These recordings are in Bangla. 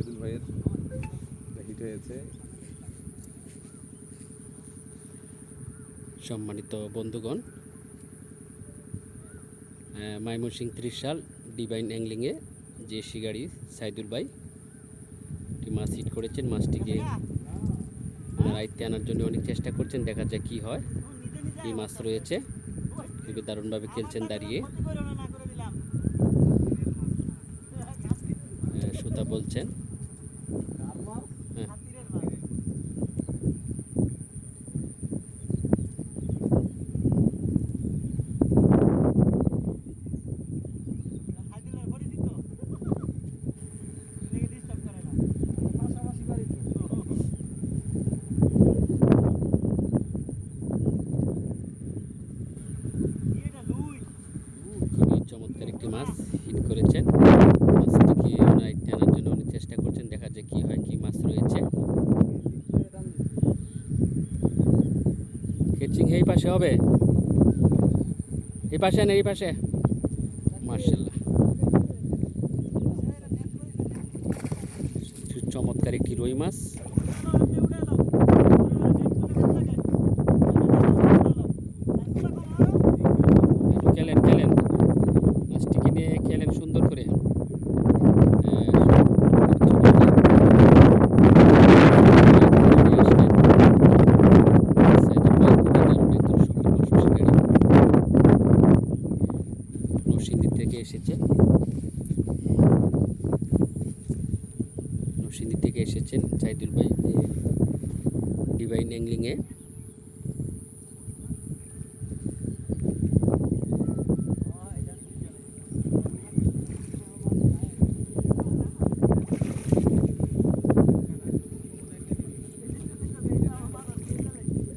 সাইদুল ভাইয়ের হিট হয়েছে। সম্মানিত বন্ধুগণ, ময়মনসিংহ 30 সাল ডিভাইন অ্যাংলিংয়ে যে শিকারি সাইদুল ভাই একটি মাছ হিট করেছেন। মাছটিকে আয়ত্তে আনার জন্য অনেক চেষ্টা করছেন, দেখা যায় কি হয়। কি মাছ রয়েছে, খুবই দারুণভাবে খেলছেন দাঁড়িয়ে। সুতা বলছেন। খুবই চমৎকার একটি মাছ হিট করেছেন। মাছটিকে আয়ত্তে আনার জন্য অনেক চেষ্টা করছেন, দেখা যায় কি হয়। কি মাছ রয়েছে। কেচিং এই পাশে হবে, এই পাশে না এই পাশে। মাশাআল্লাহ, চমৎকার একটি রুই মাছ। খেলেন খেলেন, মাছটিকে নিয়ে খেলেন সুন্দর করে। নরসিংদী থেকে এসেছেন সাইদুল ভাই ডিভাইন অ্যাংলিংয়ে।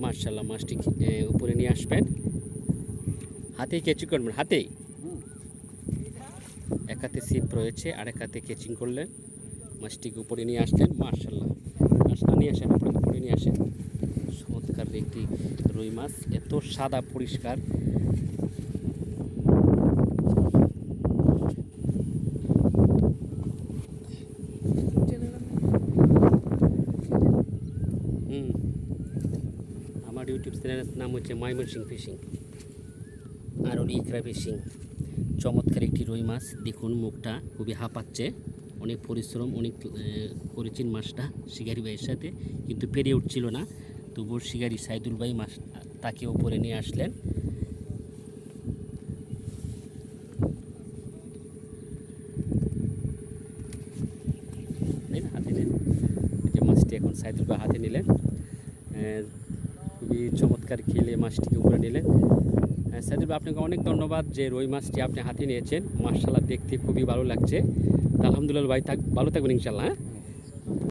মাশাআল্লাহ, মাছটি উপরে নিয়ে আসবেন। হাতেই কেচিং করবেন, হাতেই। এক হাতে ছিপ রয়েছে, আরেক হাতে কেচিং করলেন। মাছটিকে উপরে নিয়ে আসলেন। মাশাআল্লাহ, মাছটা নিয়ে আসেন, উপরে নিয়ে আসেন। চমৎকার একটি রুই মাছ, এত সাদা পরিষ্কার। আমার ইউটিউব চ্যানেলের নাম হচ্ছে ময়মনসিংহ ফিশিং আর ইকরা ফিশিং। চমৎকার একটি রুই মাছ, দেখুন মুখটা খুবই হাঁপাচ্ছে। অনেক পরিশ্রম অনেক করেছেন মাছটা শিকারি ভাইয়ের সাথে, কিন্তু পেরিয়ে উঠছিল না। তবুও শিকারি সাইদুল ভাই মাছ তাকে উপরে নিয়ে আসলেন। হাতে নেন, যে মাছটি এখন সাইদুল ভাই হাতে নিলেন। খুবই চমৎকার খেলে মাছটিকে উপরে নিলেন। সাইদুল ভাই, আপনাকে অনেক ধন্যবাদ যে রুই মাছটি আপনি হাতে নিয়েছেন। মাশাআল্লাহ, দেখতে খুবই ভালো লাগছে। আলহামদুলিল্লাহ ভাই, ভালো থাকবেন ইনশাআল্লাহ।